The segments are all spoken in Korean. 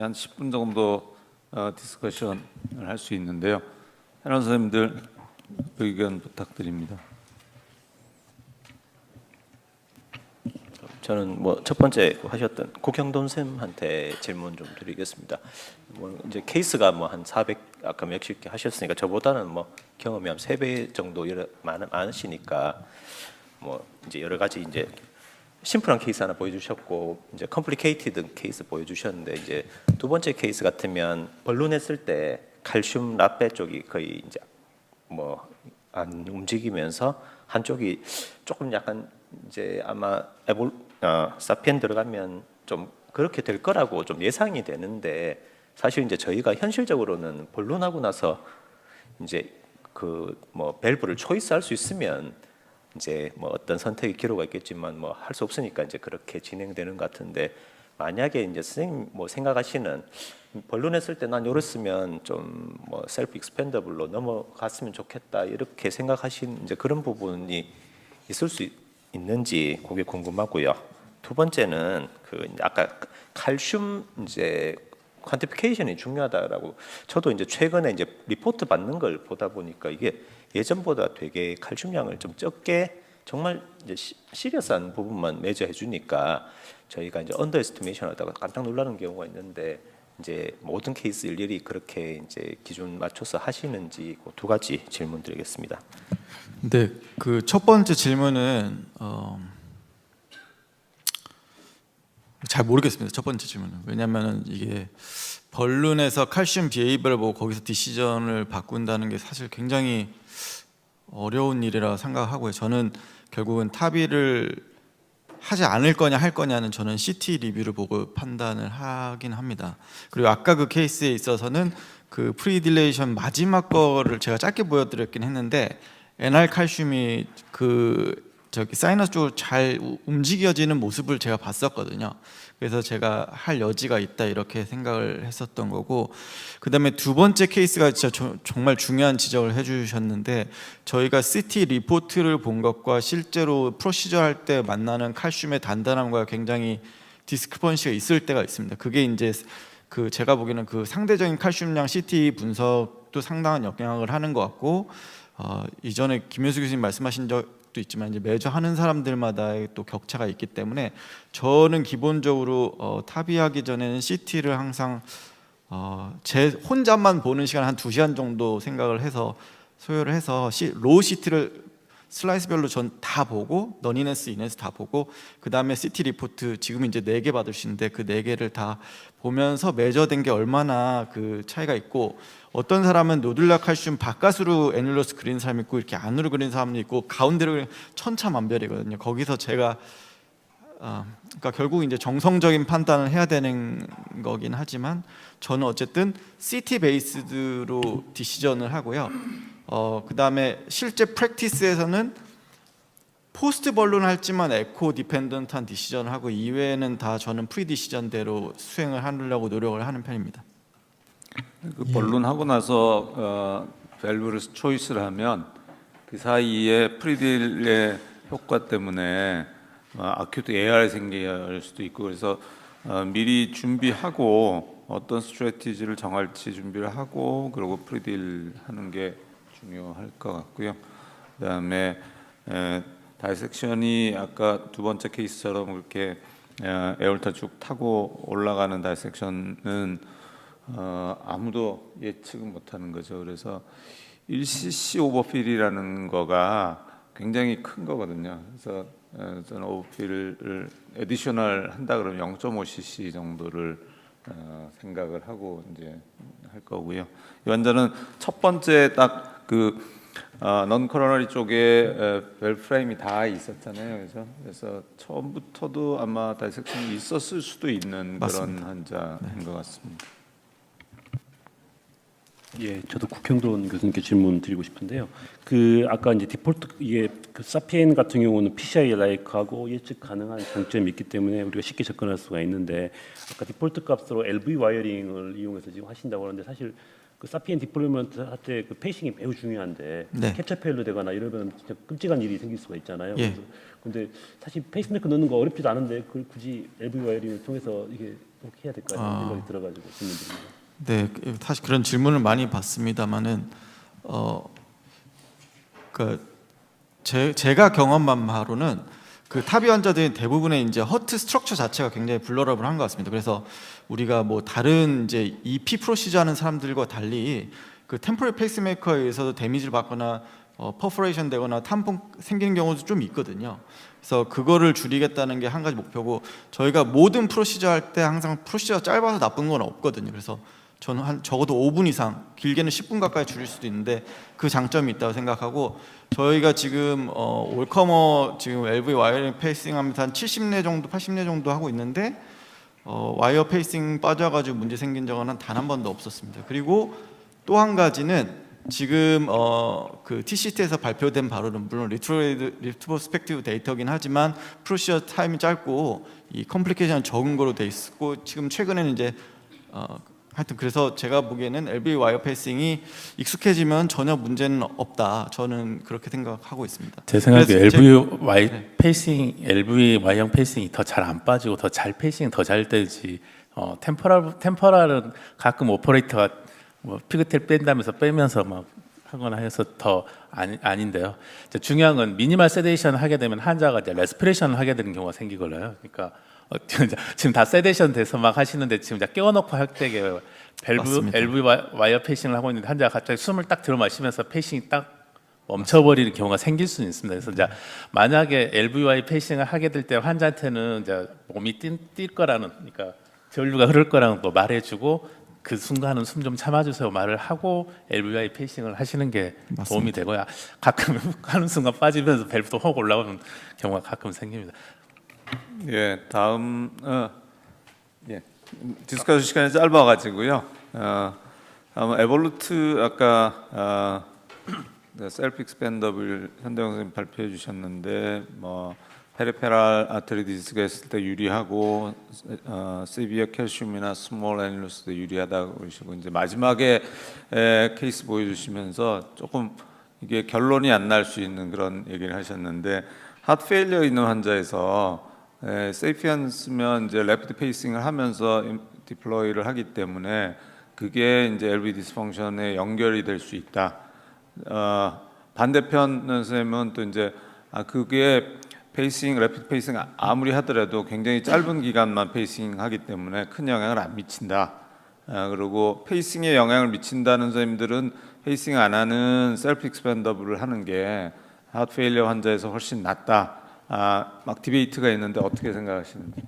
한 10분 정도 디스커션을 할 수 있는데요. 해설 선생님들 의견 부탁드립니다. 저는 첫 번째 하셨던 고경돈 쌤한테 질문 좀 드리겠습니다. 이제 케이스가 한 400 아까 몇십 개 하셨으니까 저보다는 경험이 한 3배 정도 많으시니까 이제 여러 가지 이제 심플한 케이스 하나 보여주셨고 이제 컴플리케이티드 케이스 보여주셨는데 이제 두 번째 케이스 같으면 벌룬했을 때 칼슘 라페 쪽이 거의 이제 안 움직이면서 한쪽이 조금 약간 이제 아마 사피엔 들어가면 좀 그렇게 될 거라고 좀 예상이 되는데 사실 이제 저희가 현실적으로는 본론하고 나서 이제 밸브를 초이스할 수 있으면 이제 어떤 선택의 기로가 있겠지만 할 수 없으니까 이제 그렇게 진행되는 것 같은데 만약에 이제 선생님 생각하시는 본론했을 때 난 요랬으면 좀 셀프 익스펜더블로 넘어갔으면 좋겠다 이렇게 생각하신 이제 그런 부분이 있을 수 있는지 그게 궁금하고요. 두 번째는 아까 칼슘 이제 퀀티피케이션이 중요하다라고 저도 이제 최근에 이제 리포트 받는 걸 보다 보니까 이게 예전보다 되게 칼슘량을 좀 적게 정말 이제 시리어스한 부분만 메저해 주니까 저희가 이제 언더에스티메이션 하다가 깜짝 놀라는 경우가 있는데 이제 모든 케이스 일일이 그렇게 이제 기준 맞춰서 하시는지 그 두 가지 질문 드리겠습니다. 네, 그 첫 번째 질문은 잘 모르겠습니다. 첫 번째 질문은 왜냐하면 이게 벌룬에서 칼슘 비헤이비어를 보고 거기서 디시전을 바꾼다는 게 사실 굉장히 어려운 일이라 생각하고요. 저는 결국은 타비를 하지 않을 거냐 할 거냐는 저는 CT 리뷰를 보고 판단을 하긴 합니다. 그리고 아까 그 케이스에 있어서는 그 프리딜레이션 마지막 거를 제가 짧게 보여드렸긴 했는데 NR 칼슘이 사이너스 쪽으로 잘 움직여지는 모습을 제가 봤었거든요. 그래서 제가 할 여지가 있다 이렇게 생각을 했었던 거고, 그 다음에 두 번째 케이스가 진짜 정말 중요한 지적을 해주셨는데 저희가 CT 리포트를 본 것과 실제로 프로시저 할 때 만나는 칼슘의 단단함과 굉장히 디스크펀시가 있을 때가 있습니다. 그게 이제 제가 보기에는 그 상대적인 칼슘량 CT 분석도 상당한 영향을 하는 것 같고, 이전에 김효수 교수님 말씀하신 적도 있지만 이제 매주 하는 사람들마다의 또 격차가 있기 때문에 저는 기본적으로 타비하기 전에는 CT를 항상 제 혼자만 보는 시간 한 2시간 정도 생각을 해서 소요를 해서 로우 CT를 슬라이스별로 전 다 보고 너니네스, 이네스 다 보고 그 다음에 CT 리포트 지금 이제 4개 받으시는데 그 4개를 다 보면서 매저된 게 얼마나 그 차이가 있고, 어떤 사람은 노듈라 칼슘 바깥으로 애듈러스 그린 사람이 있고 이렇게 안으로 그린 사람도 있고 가운데로 천차만별이거든요. 거기서 제가 그러니까 결국 이제 정성적인 판단을 해야 되는 거긴 하지만 저는 어쨌든 CT 베이스드로 디시전을 하고요. 그 다음에 실제 프랙티스에서는 포스트 벌룬 할지만 에코 디펜던트한 디시전을 하고 이외에는 다 저는 프리 디시전대로 수행을 하려고 노력을 하는 편입니다. 그 벌룬 하고 나서 밸브를 초이스를 하면 그 사이에 프리딜의 효과 때문에 아큐트 AR이 생길 수도 있고, 그래서 미리 준비하고 어떤 스트래티지를 정할지 준비를 하고 그리고 프리딜 하는 게 중요할 것 같고요. 그다음에 다이섹션이 아까 두 번째 케이스처럼 그렇게 에어울타 쭉 타고 올라가는 다이섹션은 아무도 예측은 못하는 거죠. 그래서 1cc 오버필이라는 거가 굉장히 큰 거거든요. 그래서 저는 오버필을 에디셔널 한다 그러면 0.5cc 정도를 생각을 하고 이제 할 거고요. 이 환자는 첫 번째 딱 넌 코로너리 쪽에 벨 프레임이 다 있었잖아요. 그래서 처음부터도 아마 다이섹션이 있었을 수도 있는 맞습니다. 그런 환자인 것 같습니다. 예, 저도 국형돈 교수님께 질문 드리고 싶은데요. 아까 이제 디폴트 이게 사피엔 같은 경우는 PCI 라이크하고 예측 가능한 장점이 있기 때문에 우리가 쉽게 접근할 수가 있는데 아까 디폴트 값으로 LV 와이어링을 이용해서 지금 하신다고 하는데 사실 사피엔 디플로이먼트 할 때 페이싱이 매우 중요한데 네. 캡처 페일로 되거나 이러면 진짜 끔찍한 일이 생길 수가 있잖아요. 예. 근데 사실 페이스메이커 넣는 거 어렵지도 않은데 그걸 굳이 LV 와이어링을 통해서 이게 꼭 해야 될 것 같다는 생각이 들어가지고 질문드립니다. 네, 사실 그런 질문을 많이 받습니다만은 제가 경험한 바로는 그 타비 환자들의 대부분의 이제 허트 스트럭처 자체가 굉장히 블러러블한 것 같습니다. 그래서 우리가 뭐 다른 이제 EP 프로시저 하는 사람들과 달리 그 템포럴 페이스메이커에 의해서도 데미지를 받거나 퍼포레이션 되거나 tampon이 생기는 경우도 좀 있거든요. 그래서 그거를 줄이겠다는 게 한 가지 목표고, 저희가 모든 프로시저 할 때 항상 프로시저가 짧아서 나쁜 건 없거든요. 그래서 저는 한 적어도 5분 이상, 길게는 10분 가까이 줄일 수도 있는데 그 장점이 있다고 생각하고, 저희가 지금 올커머 지금 LV 와이어링 페이싱 하면서 한 70례 정도 80례 정도 하고 있는데 와이어 페이싱 빠져가지고 문제 생긴 적은 단 한 번도 없었습니다. 그리고 또 한 가지는 지금 그 TCT에서 발표된 바로는 물론 리트로스펙티브 데이터긴 하지만 프로시저 타임이 짧고 이 컴플리케이션이 적은 거로 돼 있고, 지금 최근에는 이제 하여튼 그래서 제가 보기에는 LV 와이어 페이싱이 익숙해지면 전혀 문제는 없다. 저는 그렇게 생각하고 있습니다. 제 생각에 그래서 LV 와이 페이싱, LV 와이형 페이싱이 더 잘 안 빠지고 더 잘 페이싱 더 잘 되지. 템포랄은 가끔 오퍼레이터가 뭐 피그텔 뺀다면서 빼면서 막 하거나 해서 더 아닌데요. 이제 중요한 건 미니멀 세데이션 하게 되면 환자가 이제 레스피레이션을 하게 되는 경우가 생기거든요. 그러니까 지금 다 세데이션 돼서 막 하시는데 지금 이제 깨워놓고 할 때게 맞습니다. LV 와이어 페이싱을 하고 있는데 환자가 갑자기 숨을 딱 들어 마시면서 페이싱이 딱 멈춰버리는 경우가 생길 수는 있습니다. 그래서 이제 만약에 LV 와이어 페이싱을 하게 될 때 환자한테는 이제 몸이 뛸 거라는, 그러니까 전류가 흐를 거라는 거 말해주고, 그 순간은 숨 좀 참아주세요 말을 하고 LVI 페이싱을 하시는 게 맞습니다. 도움이 되고요. 가끔 하는 순간 빠지면서 밸브도 확 올라오는 경우가 가끔 생깁니다. 예, 다음 디스커션 시간이 짧아가지고요. 다음 에볼루트 아까 셀프 익스펜더블 현대영 선생님 발표해 주셨는데 뭐 페리페랄 아테리 디스크가 있을 때 유리하고 시비어 캘슘이나 스몰 애닐루스도 유리하다고 그러시고, 이제 마지막에 케이스 보여주시면서 조금 이게 결론이 안 날 수 있는 그런 얘기를 하셨는데, 하트 페일리어 있는 환자에서 세이피언스면 이제 레프트 페이싱을 하면서 디플로이를 하기 때문에 그게 이제 LV 디스펑션에 연결이 될 수 있다. 반대편 선생님은 또 이제 그게 페이싱, 레피드 페이싱 아무리 하더라도 굉장히 짧은 기간만 페이싱하기 때문에 큰 영향을 안 미친다. 그리고 페이싱에 영향을 미친다는 선생님들은 페이싱 안 하는 셀프 익스펜더블을 하는 게 하트 페일리어 환자에서 훨씬 낫다. 막 디베이트가 있는데 어떻게 생각하시는지?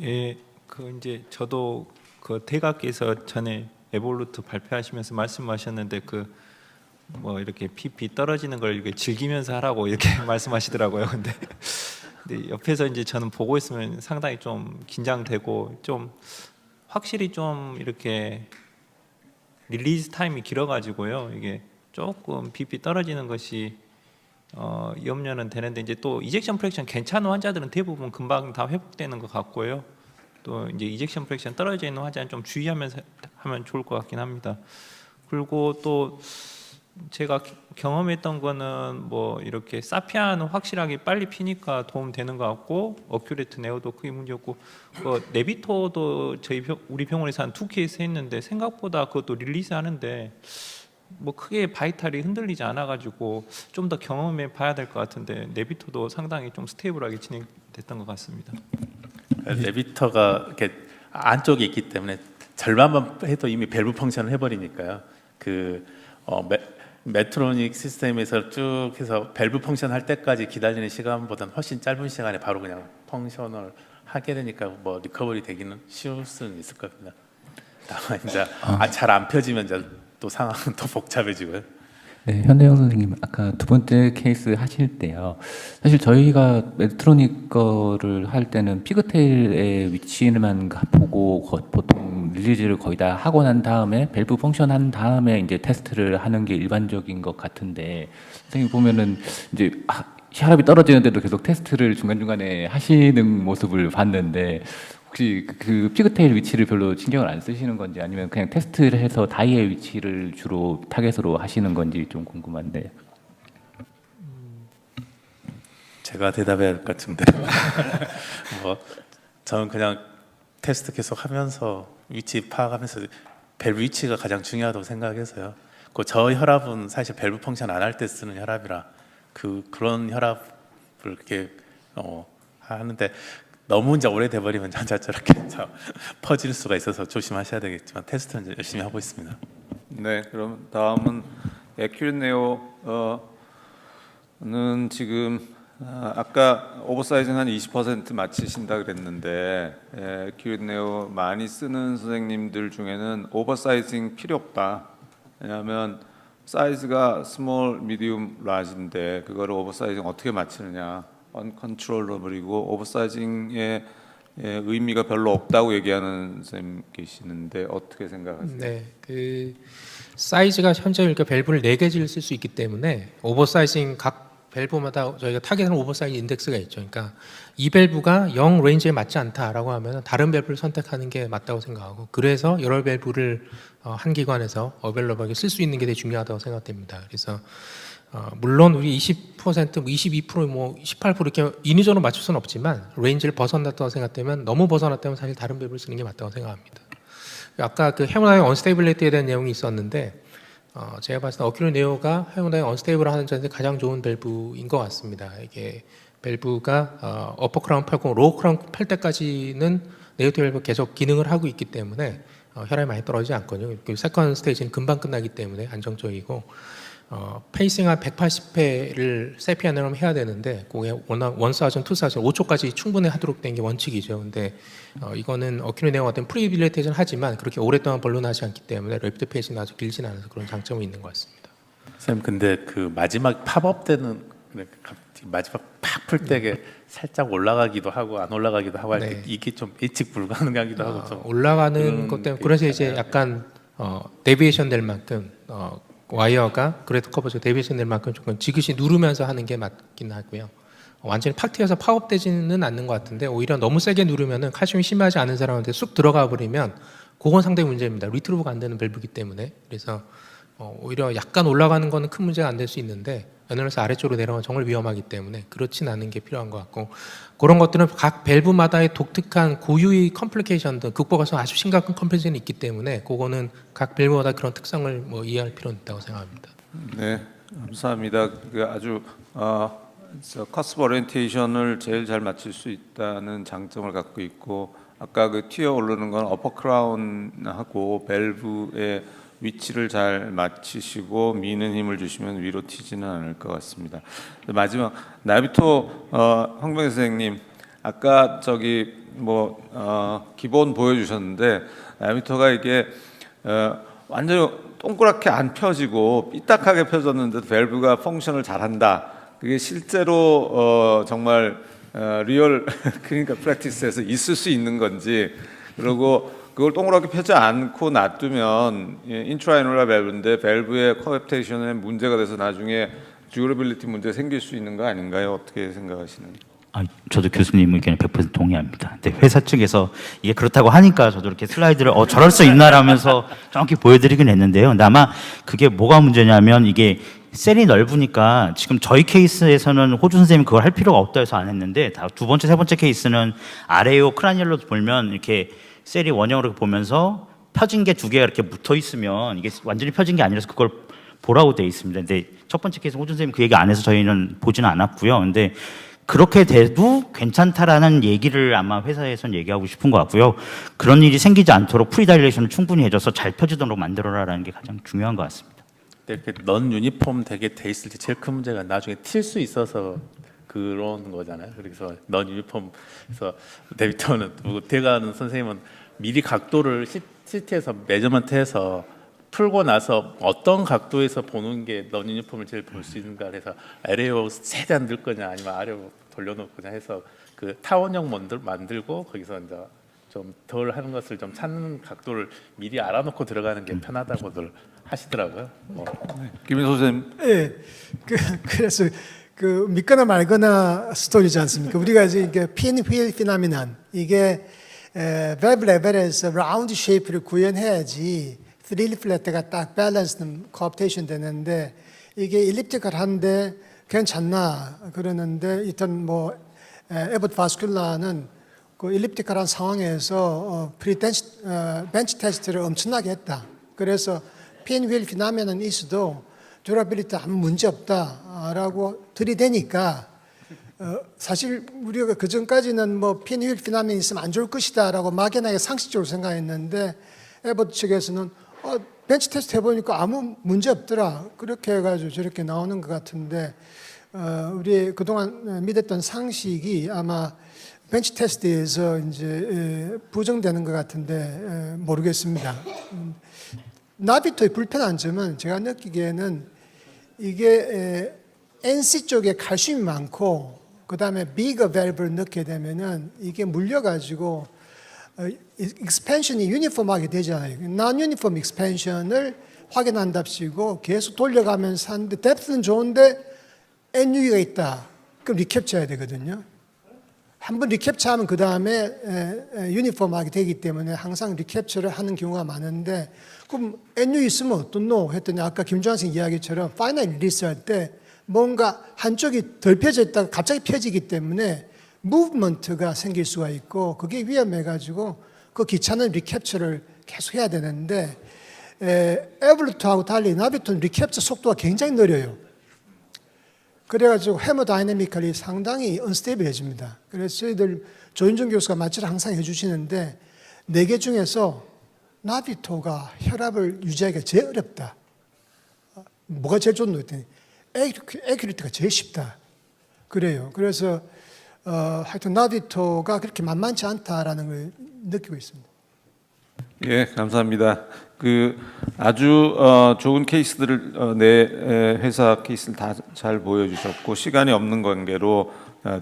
예, 그 이제 저도 그 대각께서 전에 에볼루트 발표하시면서 말씀하셨는데 그 뭐 이렇게 PP 떨어지는 걸 이렇게 즐기면서 하라고 이렇게 말씀하시더라고요. 근데 옆에서 이제 저는 보고 있으면 상당히 좀 긴장되고, 좀 확실히 좀 이렇게 릴리즈 타임이 길어가지고요. 이게 조금 BP 떨어지는 것이 염려는 되는데, 이제 또 이젝션 프랙션 괜찮은 환자들은 대부분 금방 다 회복되는 것 같고요. 또 이제 이젝션 프랙션 떨어져 있는 환자는 좀 주의하면서 하면 좋을 것 같긴 합니다. 그리고 또 제가 경험했던 거는 뭐 이렇게 사피아는 확실하게 빨리 피니까 도움 되는 것 같고, 어큐레이트 네오도 크게 문제 없고, 네비토도 우리 병원에서 한 2케이스 했는데 생각보다 그것도 릴리즈 하는데 뭐 크게 바이탈이 흔들리지 않아가지고 좀 더 경험해 봐야 될 것 같은데, 네비토도 상당히 좀 스테이블하게 진행됐던 것 같습니다. 레비터가 이렇게 안쪽에 있기 때문에 절반만 해도 이미 밸브 펑션을 해버리니까요. 메트로닉 시스템에서 쭉 해서 밸브 펑션 할 때까지 기다리는 시간보다는 훨씬 짧은 시간에 바로 그냥 펑션을 하게 되니까 뭐 리커버리 되기는 쉬울 수는 있을 겁니다. 다만 이제 잘 안 펴지면 이제 또 상황은 더 복잡해지고요. 네, 현대영 선생님 아까 두 번째 케이스 하실 때요. 사실 저희가 메트로닉 거를 할 때는 피그테일의 위치만 보고 보통 릴리즈를 거의 다 하고 난 다음에 밸브 펑션 한 다음에 이제 테스트를 하는 게 일반적인 것 같은데, 선생님 보면은 이제 혈압이 떨어지는데도 계속 테스트를 중간중간에 하시는 모습을 봤는데, 혹시 그 피그테일 위치를 별로 신경을 안 쓰시는 건지, 아니면 그냥 테스트를 해서 다이의 위치를 주로 타겟으로 하시는 건지 좀 궁금한데. 제가 대답해야 할 것 같은데 뭐 저는 그냥 테스트 계속 하면서 위치 파악하면서 밸브 위치가 가장 중요하다고 생각해서요. 저 혈압은 사실 밸브 펑션 안 할 때 쓰는 혈압이라 그런 혈압을 이렇게 하는데 너무 이제 오래돼 버리면 저렇게 퍼질 수가 있어서 조심하셔야 되겠지만 테스트는 이제 열심히 하고 있습니다. 네, 그럼 다음은 는 지금 아까 오버사이징 한 20% 맞추신다 그랬는데 큐리네오 많이 쓰는 선생님들 중에는 오버사이징 필요 없다. 왜냐하면 사이즈가 스몰, 미디움, 라지인데 그거를 오버사이징 어떻게 맞추느냐, 언컨트롤러블이고 오버사이징의 의미가 별로 없다고 얘기하는 선생님 계시는데 어떻게 생각하세요? 네, 그 사이즈가 현재 이렇게 밸브를 4개를 쓸 수 있기 때문에 오버사이징 각 밸브마다 저희가 타겟하는 오버사이즈 인덱스가 있죠. 그러니까 이 밸브가 0 레인지에 맞지 않다라고 하면 다른 밸브를 선택하는 게 맞다고 생각하고, 그래서 여러 밸브를 한 기관에서 어벨러블하게 쓸 수 있는 게 되게 중요하다고 생각됩니다. 그래서 물론 우리 20%, 22%, 18% 이렇게 인위적으로 맞출 수는 없지만 레인지를 벗어났다고 생각되면, 너무 벗어났다면 사실 다른 밸브를 쓰는 게 맞다고 생각합니다. 아까 그 헤모다이너 언스테이블리티에 대한 내용이 있었는데 제가 봤을 때 어큐리 네오가 헤모다이너 언스테이블을 하는 점에서 가장 좋은 밸브인 것 같습니다. 이게 밸브가 어퍼 크라운 펴고 로우 크라운 펼 때까지는 네오티 밸브 계속 기능을 하고 있기 때문에 혈압이 많이 떨어지지 않거든요. 세컨 스테이지는 금방 끝나기 때문에 안정적이고, 페이싱 한 180회를 세피아노로 해야 되는데 그게 워낙 1사전, 2사전 5초까지 충분히 하도록 된 게 원칙이죠. 근데 이거는 어큐리 네오 같은 프리빌리테이션 하지만 그렇게 오랫동안 벌룬하지 않기 때문에 랩트 페이싱이 아주 길진 않아서 그런 장점이 있는 것 같습니다. 선생님, 근데 그 마지막 팝업 때는 마지막 팍 풀 때 살짝 올라가기도 하고 안 올라가기도 하고 할 때 네. 이게 좀 예측 불가능하기도 하고 좀 올라가는 것 때문에, 그래서 이제 약간 데비에이션 될 만큼 와이어가 그래도 커버죠. 데비에이션 될 만큼 조금 지그시 누르면서 하는 게 맞긴 하고요. 완전히 팍 튀어서 파업되지는 않는 것 같은데, 오히려 너무 세게 누르면은 칼슘이 심하지 않은 사람한테 쑥 들어가 버리면 그건 상당히 문제입니다. 리트로브가 안 되는 밸브이기 때문에. 그래서 오히려 약간 올라가는 거는 큰 문제가 안 될 수 있는데 연결해서 아래쪽으로 내려가면 정말 위험하기 때문에 그렇진 않은 게 필요한 것 같고, 그런 것들은 각 밸브마다의 독특한 고유의 컴플리케이션들, 극복해서 아주 심각한 컴플리케이션이 있기 때문에 그거는 각 밸브마다 그런 특성을 이해할 필요는 있다고 생각합니다. 네, 감사합니다. 그 아주 커스브 오리엔테이션을 제일 잘 맞출 수 있다는 장점을 갖고 있고, 아까 그 튀어 오르는 건 어퍼 크라운하고 밸브의 위치를 잘 맞추시고 미는 힘을 주시면 위로 튀지는 않을 것 같습니다. 마지막 나비토 황병희 선생님, 아까 저기 기본 보여주셨는데 나비토가 이게 완전히 동그랗게 안 펴지고 삐딱하게 펴졌는데도 밸브가 펑션을 잘한다. 그게 실제로 정말 리얼 클리니컬 프랙티스에서 있을 수 있는 건지, 그리고 그걸 동그랗게 펴지 않고 놔두면 인트라이놀라 밸브인데 밸브의 코앱테이션에 문제가 돼서 나중에 듀러빌리티 문제 생길 수 있는 거 아닌가요? 어떻게 생각하시는지? 저도 교수님 의견에 100% 동의합니다. 근데 회사 측에서 이게 그렇다고 하니까 저도 이렇게 슬라이드를 저럴 수 있나라면서 정확히 보여드리긴 했는데요. 근데 아마 그게 뭐가 문제냐면, 이게 셀이 넓으니까 지금 저희 케이스에서는 호주 선생님이 그걸 할 필요가 없다 해서 안 했는데, 두 번째, 세 번째 케이스는 아레오 크라니얼로 보면 이렇게 셀이 원형으로 보면서 펴진 게 2개가 이렇게 붙어 있으면 이게 완전히 펴진 게 아니라서 그걸 보라고 돼 있습니다. 근데 첫 번째 케이스 호준 선생님 그 얘기 안 해서 저희는 보지는 않았고요. 근데 그렇게 돼도 괜찮다라는 얘기를 아마 회사에선 얘기하고 싶은 것 같고요. 그런 일이 생기지 않도록 프리다일레이션을 충분히 해줘서 잘 펴지도록 만들어라라는 게 가장 중요한 것 같습니다. 이렇게 넌 유니폼 되게 돼 있을 때 제일 큰 문제가 나중에 튈 수 있어서 그런 거잖아요. 그래서 넌 유니폼에서 데이터는 대가하는 선생님은 미리 각도를 CT에서 메저먼트해서 풀고 나서 어떤 각도에서 보는 게 넌 유니폼을 제일 볼 수 있는가, 그래서 아래로 최대한 늘 거냐 아니면 아래로 돌려놓을 거냐 해서 그 타원형 만들고 거기서 이제 좀 덜 하는 것을 좀 찾는 각도를 미리 알아놓고 들어가는 게 편하다고들 하시더라고요. 김인호 선생님. 예, 그래서 그 믿거나 말거나 스토리지 않습니까? 우리가 이제 핀휠 피나미난, 이게 밸브 레벨에서 라운드 쉐이프를 구현해야지 3 플랫가 딱 밸런스 코옵테이션 되는데, 이게 일립티컬한데 괜찮나 그러는데, 일단 에봇 바스큘라는 그 일립티컬한 상황에서 벤치 테스트를 엄청나게 했다. 그래서 핀 휠 피나멘은 있어도 듀라빌리티 아무 문제 없다라고 들이대니까 사실 우리가 그 전까지는 뭐 핀 휠 피나멘이 있으면 안 좋을 것이다라고 막연하게 상식적으로 생각했는데 에버드 측에서는 벤치 테스트 해보니까 아무 문제 없더라. 그렇게 해가지고 저렇게 나오는 것 같은데 우리 그동안 믿었던 상식이 아마 벤치 테스트에서 이제 부정되는 것 같은데 모르겠습니다. 나비토의 불편한 점은 제가 느끼기에는 이게 NC 쪽에 칼슘이 많고 그 다음에 비거 밸브를 넣게 되면은 이게 물려가지고 익스펜션이 유니폼하게 되잖아요. non 유니폼 익스펜션을 확인한답시고 계속 돌려가면서 하는데 뎁스는 좋은데 NU가 있다. 그럼 리캡처해야 되거든요. 한번 리캡처하면 그 다음에 유니폼하게 되기 때문에 항상 리캡처를 하는 경우가 많은데 그럼 NU 있으면 어떻노? 했더니 아까 김주환 씨 이야기처럼 파이널 릴리스 할 때 뭔가 한쪽이 덜 펴져 있다가 갑자기 펴지기 때문에 무브먼트가 생길 수가 있고 그게 위험해가지고 그 귀찮은 리캡처를 계속 해야 되는데 에볼루트하고 달리 나비토는 리캡처 속도가 굉장히 느려요. 그래가지고 헤모다이내미컬이 상당히 언스테이블해집니다. 그래서 저희들 조윤정 교수가 마취를 항상 해주시는데 4개 중에서 나비토가 혈압을 유지하기가 제일 어렵다. 뭐가 제일 좋노 했더니 에큐리티가 제일 쉽다. 그래요. 그래서 하여튼 나비토가 그렇게 만만치 않다라는 걸 느끼고 있습니다. 예, 감사합니다. 그 아주 좋은 케이스들을 내 회사 케이스를 다 잘 보여주셨고 시간이 없는 관계로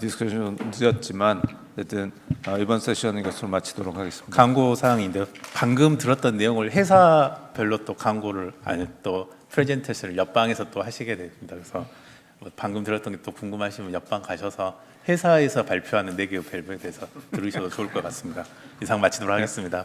디스커션 늦었지만 어쨌든 이번 세션 이것으로 마치도록 하겠습니다. 광고 사항인데요. 방금 들었던 내용을 회사별로 또 광고를 아니 또 프레젠테이션을 옆방에서 또 하시게 됩니다. 그래서 뭐 방금 들었던 게 또 궁금하시면 옆방 가셔서 회사에서 발표하는 4개의 밸브에 대해서 들으셔도 좋을 것 같습니다. 이상 마치도록 하겠습니다.